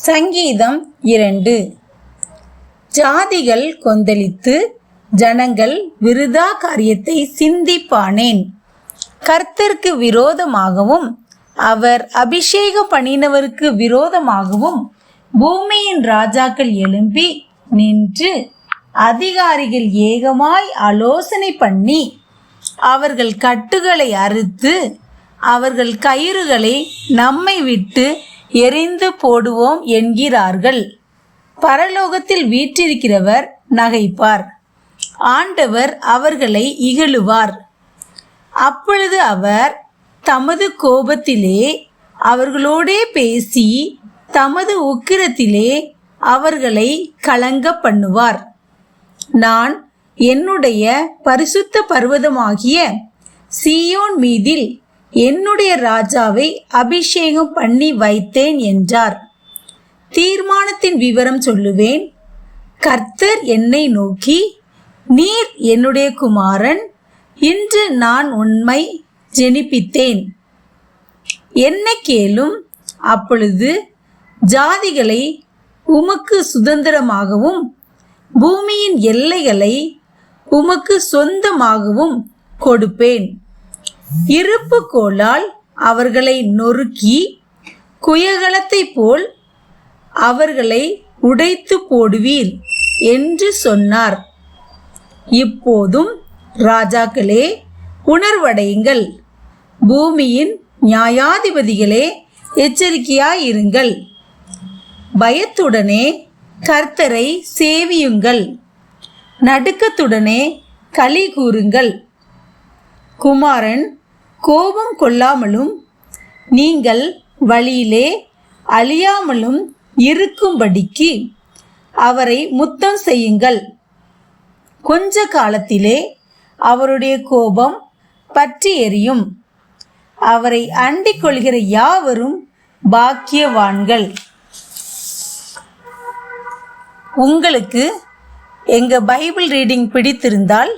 சங்கீதம் 2. ஜாதிகள் கொந்தளித்து ஜனங்கள் விருதா காரியத்தை சிந்திப்பானேன். கர்த்தருக்கு விரோதமாகவும் அவர் அபிஷேகம் பண்ணினவருக்கு விரோதமாகவும் பூமியின் ராஜாக்கள் எழும்பி நின்று அதிகாரிகள் ஏகமாய் ஆலோசனை பண்ணி அவர்கள் கட்டுகளை அறுத்து அவர்கள் கயிறுகளை நம்மை விட்டு எரிந்து போடுவோம் என்கிறார்கள். பரலோகத்தில் வீற்றிருக்கிறவர் நகைப்பார், ஆண்டவர் அவர்களை இகழுவார். அப்பொழுது அவர் தமது கோபத்திலே அவர்களோடே பேசி தமது உக்கிரத்திலே அவர்களை கலங்க பண்ணுவார். நான் என்னுடைய பரிசுத்த பர்வதமாகிய சீயோன் மீதில் என்னுடைய ராஜாவை அபிஷேகம் பண்ணி வைத்தேன் என்றார். தீர்மானத்தின் விவரம் சொல்லுவேன். கர்த்தர் என்னை நோக்கி, நீர் என்னுடைய குமாரன், இன்று நான் உம்மை ஜெனிப்பித்தேன். என்னை கேளும். அப்பொழுது ஜாதிகளை உமக்கு சுதந்திரமாகவும் பூமியின் எல்லைகளை உமக்கு சொந்தமாகவும் கொடுப்பேன். இருப்பு கோலால் அவர்களை நொறுக்கி குயகலத்தை போல் அவர்களை உடைத்து போடுவீர் என்று சொன்னார். இப்போதும் ராஜாக்களே, உணர்வடையுங்கள். பூமியின் நியாயாதிபதிகளே, எச்சரிக்கையாயிருங்கள். பயத்துடனே கர்த்தரை சேவியுங்கள், நடுக்கத்துடனே களி கூறுங்கள். குமாரன் கோபம் கொள்ளாமலும் நீங்கள் வழியிலே அழியாமலும் இருக்கும்படிக்கு அவரை முத்தம் செய்யுங்கள். கொஞ்ச காலத்திலே அவருடைய கோபம் பற்றி எரியும். அவரை அண்டிக் கொள்கிற யாவரும் பாக்கியவான்கள். உங்களுக்கு எங்க பைபிள் ரீடிங் பிடித்திருந்தால்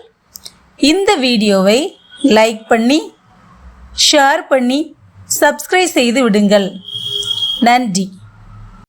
இந்த வீடியோவை லைக் பண்ணி ஷேர் பண்ணி சப்ஸ்கிரைப் செய்து விடுங்கள். நன்றி.